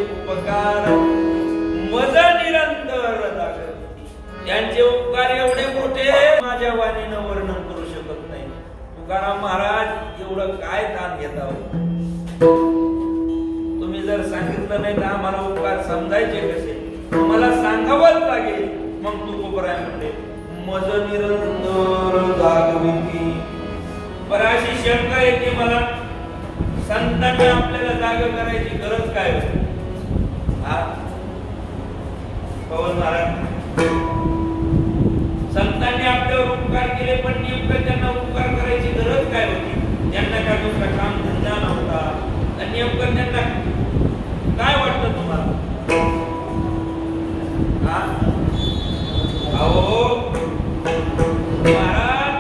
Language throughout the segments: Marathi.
उपकार मज निरंतर जागती. त्यांचे उपकार एवढे मोठे माझ्या वाणीनं वर्णन करू शकत नाही. तुकाराम महाराज एवढं काय दान घेता हो? तुम्ही जर सांगितलं नाही तर आम्हाला उपकार समजायचे कसे? मला सांगावंच लागेल. मग तुकोबराय म्हणले मज निरंतर जागविती. बरं अशी शंका येते मला, संतांनी आपल्याला जाग करायची गरज काय होती? पवन महाराज, संतांनी आपल्यावर उपकार केले पण नेमकं त्यांना उपकार करायची गरज काय होती? त्यांना काय दुसरा काम धंदा नव्हता? नेमकं त्यांना काय वाटतं तुम्हाला? अहो महाराज,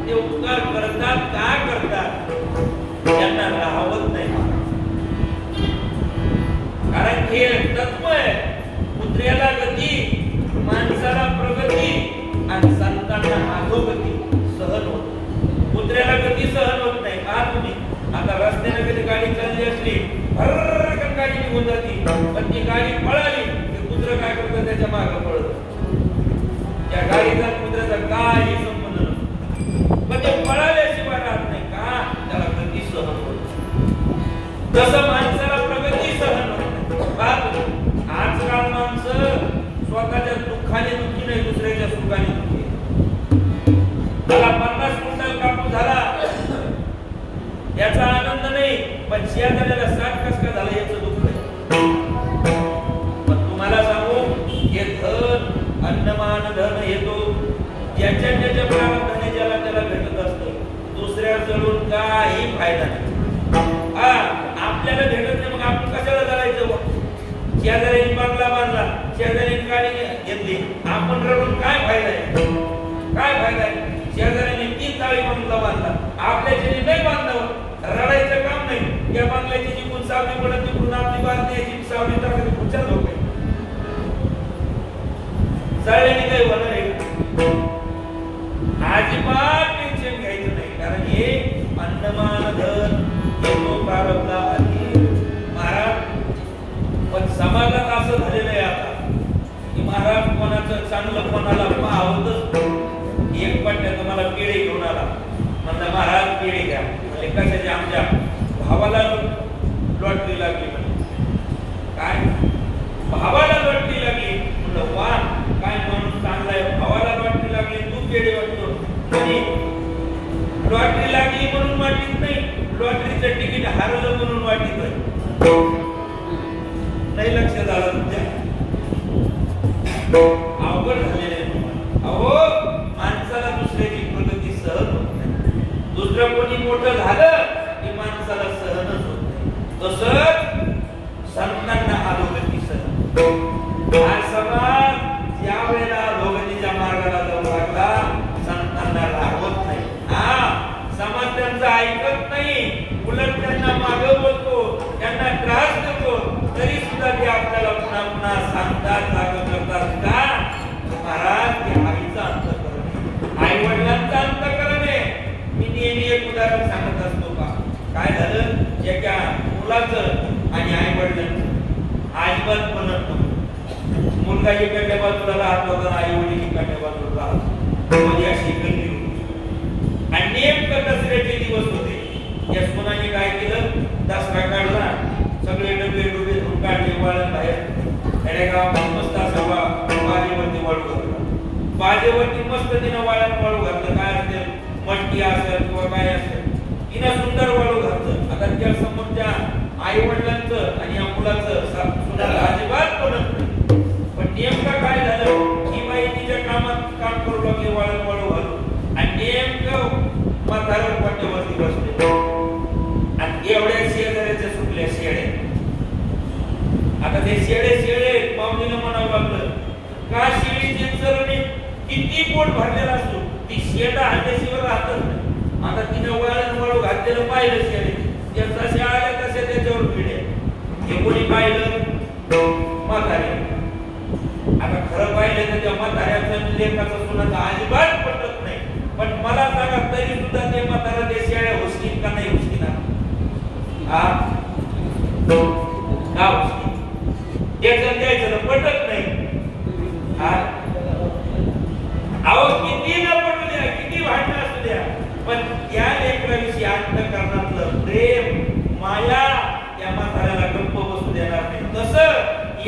ते उपकार करतात का करतात? त्यांना राहवत नाही. कारण हे तत्व आहे, कुत्र्याला गती, माणसाला प्रगती आणि संतांना अधोगती सहन होत. कुत्र्याला गती सहन होत नाही. का तुम्ही आता रस्त्याने कधी गाडी चालली असली, भरकन गाडी निघून जाती, पण ती गाडी पळाली की कुत्र काय करतं? त्याच्या मागे पळत. त्या गाडीचा कुत्र्याचा काही संबंध नसतो, पण ते पळाल्याशिवाय राहत नाही. का? त्याला गती सहन होत. जसं माणसाला प्रगती सहन होत नाही. आजकाल माणसं स्वतःच्या दुःखाने दुःखी नाही, दुसऱ्याच्या सुखाने दुःखी. मला 50 क्विंटल कापूस झाला याचा आनंद नाही, पण शेजाऱ्याला 60 कस का झाला याचं दुःख आहे. पण तुम्हाला सांगू, हे धन अन्नमान धन येतो ज्याच्या त्याच्या प्रारब्धाने ज्याला त्याला भेटत असतं. दुसऱ्या जळून काही फायदा नाही. आपल्याला भेटत नाही, मग आपण कशाला जायचं? शेजाऱ्याने बंगला बांधला, शेजाऱ्याने गाडी घेतली, आपण रडून काय फायदा आहे? काय फायदा आहे? शेजाऱ्याने 3 ताळी बंगला बांधला, आपल्याच्याने नाही बांधावं, रडायचं काम नाही. या बंगल्याची जिंकून सावली पडत, तिकडून आपली बांधण्याची सावली टाकली, पुढच्या लोक चाळल्याने काही होणार आहे? अजिबात टेन्शन घ्यायचं नाही. कारण हे अन्नमान धन येतो प्रारब्धा आधी. महाराज, पण समाजात असं झालेलं आहे आता की महाराज कोणाचं चांगलं कोणाला पाहतच. एक पट्ट्यात मला पेढे घेऊन आला, म्हणलं महाराज पेढे घ्या. म्हणजे कशाचे? आमच्या भावाला लॉटरी लागली. म्हणजे काय? भावाला लॉटरी लागली. म्हणलं वा, काय माणूस चांगला आहे, भावाला लॉटरी लागली, तू पेढे वाटतो. आणि लॉटरी लागली म्हणून वाटीत नाही, लॉटरीचं तिकीट हरवलं म्हणून वाटीत नाही. लक्ष झालं तुमच्या? अवघड झालेलं आहे. अहो, माणसाला दुसऱ्याची प्रगती सहन होत नाही. दुसरं कोणी मोठं झालं की माणसाला सहनच होत नाही. तसंच संतांना अधोगती सहन. आज समाज ज्या वेळेला अधोगतीच्या मार्गाला जाऊ लागला, संतांना राहवत नाही. समाज त्यांचं ऐकत नाही, उलट त्यांना मागं बोलतो, त्यांना त्रास देतो. तरी सुद्धा ते आपल्याला पुन्हा पुन्हा सांगतात, जाग करतात. का? महाराज, ते आईचा अंतःकरण, आई वडिलांचा अंतःकरण आहे. मी नेहमी एक उदाहरण सांगत असतो. काय झालं? एका मुलाचं आणि आई वडिलांचं अजिबात बनत नव्हतं. मुलगा इकडच्या बाजूला राहत होता, आई वडील इकडच्या बाजूला राहत. अशी गल्ली होती आणि नेमकं दसऱ्याचे दिवस होते. या सुनाने काय केलं? दसरा काढला, सगळे डबे डुबे धुवून काढले, वाळण बाहेर. खेडेगावात मस्त असं बाजेवरती वाळू घातला. बाजेवरती मस्त तिनं वाळण वाळू घातलं. काय असेल, मटकी असेल किंवा काय असेल, तिनं सुंदर वाळू घातलं. आता त्या समोरच्या आई वडिलांचं आणि या मुलाचं सुनाला अजिबात बनत नाही. पण नेमकं काय झालं? ही बाई तिच्या कामात काम करू लागली, वाळण वाळू घालून, आणि नेमकं म्हाताऱ्यावर पाट्यावरती बसले. आणि एवढ्या शेजाऱ्याच्या सुटल्या शेळ्या. आता ते शेळे पाहुणीला म्हणावं लागलं, का शेळीचे चरणी किती पोट भरलेला असतो, ती शेळा हल्ल्याशिवाय राहतच नाही. आता तिने वाळण वाळू घातलेलं पाहिलं शेळे, त्या जशा आल्या तशा त्याच्यावर पिढ्या. हे कोणी पाहिलं? म्हातारे. आता खरं पाहिलं तर त्या म्हाताऱ्याचं लेखाचं सुनाचं अजिबात पटत नाही. पण मला सांगा, तरी सुद्धा ते म्हातारा ते शेळ्या हुसकीन का नाही हुसकीना? का हुसकीन?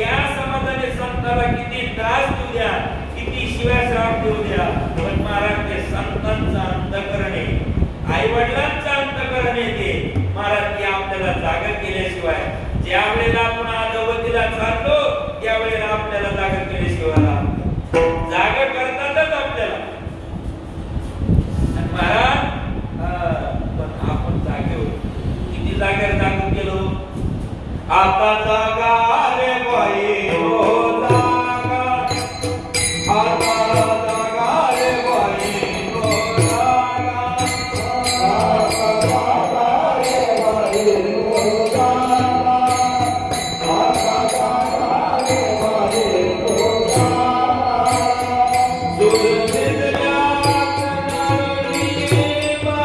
या समाजाने संताला किती त्रास देऊ द्या, किती शिवाय श्राप देऊ द्या, पण महाराज ते संतांचा अंतःकरण आहे, आई वडिलांचा अंतःकरण आहे ते महाराज ते आपल्याला जागा केल्याशिवाय, ज्या वेळेला आपण अधोगतीला चालतो त्यावेळेला आपल्याला जागा केल्याशिवाय जागा करतातच आपल्याला. आणि महाराज पण आपण जागेवर किती जागेवर जागून गेलो. आता जागा रे बाई हो जागा, आता जागा रे बाई हो जागा, आता जागा रे बाई हो जागा, आता जागा रे बाई हो जागा. सुरजितल्या नारळी बा,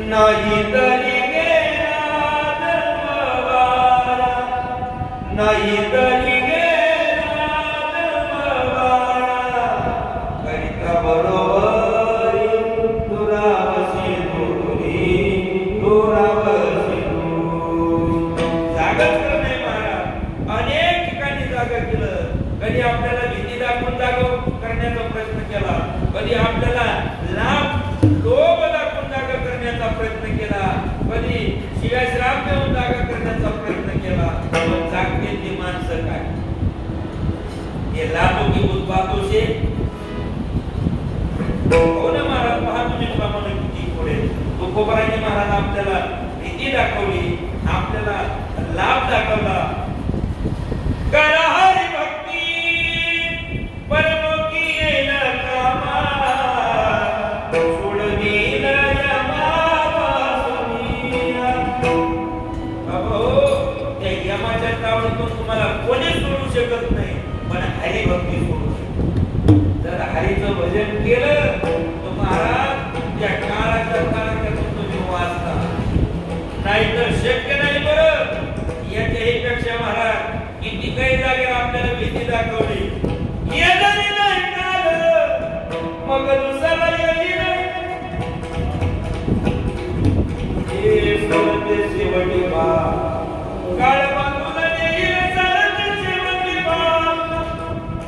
नाही तरी गेला धर्मवारा, नाही तरी गेला धर्मवारा, करिता बरोबरी दुरावशी दूरी, दुरावशी दूरी. जागाच नाही महाराज, अनेक ठिकाणी जागा केलं. कधी आपल्याला भीती दाखवून जागा करण्याचा प्रयत्न केला, कधी आपल्याला लाभ लोभ दाखवून जागा करण्याचा प्रयत्न केला, कधी शिवाय श्राप देऊन जागा करण्याचा प्रयत्न केला. पण जागते ती माणसं काय, हे लाभो की उत्पादो से हो ना महाराज. पहा तुम्ही प्रमाणे किती पुढे तुकोबारांनी महाराज आपल्याला भीती दाखवली, आपल्याला लाभ दाखवला. करा हरी भक्ती परलोकी येईल कामा, सोडवी यमा वासुनिया. त्या यमाच्या तावडीतून तुम्हाला कोणी सोडू शकत नाही, पण हरिभक्ती सोडू शकतो. जर हरीचं भजन केलं तर महाराज त्या काळाच्या काळाच्यातून तुम्ही वाचता, नाहीतर शक्य नाही. बरं याच्याही पेक्षा महाराज किती काही जागेवर आपल्याला भीती दाखवली, येणारी नाही काल मग दुसरा येईल. हे सोडते शेवटी बा, काळ बाजूला येईल सरते शेवटी बा.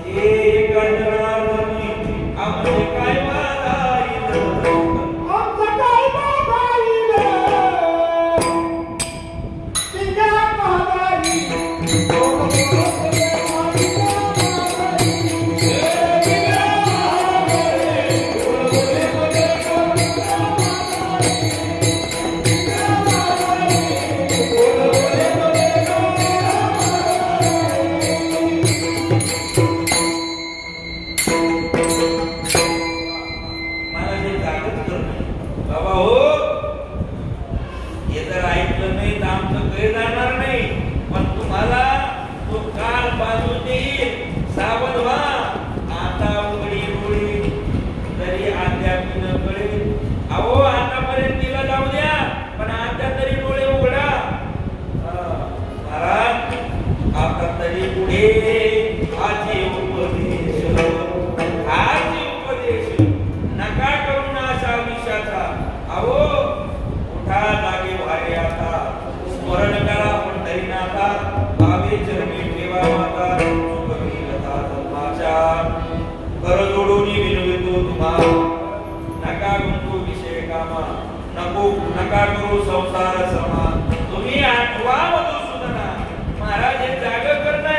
हे करणार मी आमचे काय वादाईल, आमचं काय वादाईल, तिच्या वादाईल. बाबा हो, हे जर ऐकलं नाही तर आमचं काही जाणार नाही, पण तुम्हाला तो काल बाजू देईल. सावध व्हा. आता उघडी उघडी तरी अद्याप न कळेल. अहो आतापर्यंत तिला जाऊ द्या, पण आता तरी डोळे उघडा. महाराज आता तरी पुढे आजी उपदेश, आजी उपदेश नका करू ना अशा विषयाचा. अहो उठा जागे व्हावे आता, स्मरण करा पंढरीनाथा, भावे चरणी ठेवा माता, सुखविलता जन्माच्या. कर जोडून विनवितो तुम्हा, नका गुंतू विषय कामा, नका करू संसार समा. तुम्ही आठवा मधुसूदना. महाराज हे जाग करणार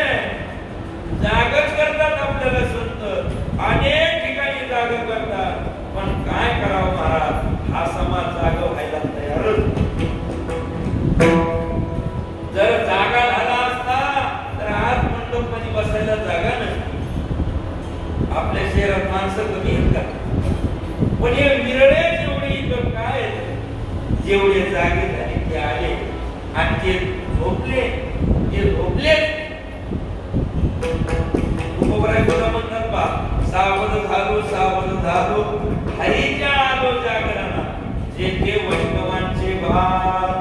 पण हे विरळे जेवढे इथं काय जेवढे जागे झाले ते आले आणि ते झोपले म्हणतात बा सावध झालो हरीच्या आलो जागरणा जे ते वैष्णवांचे भार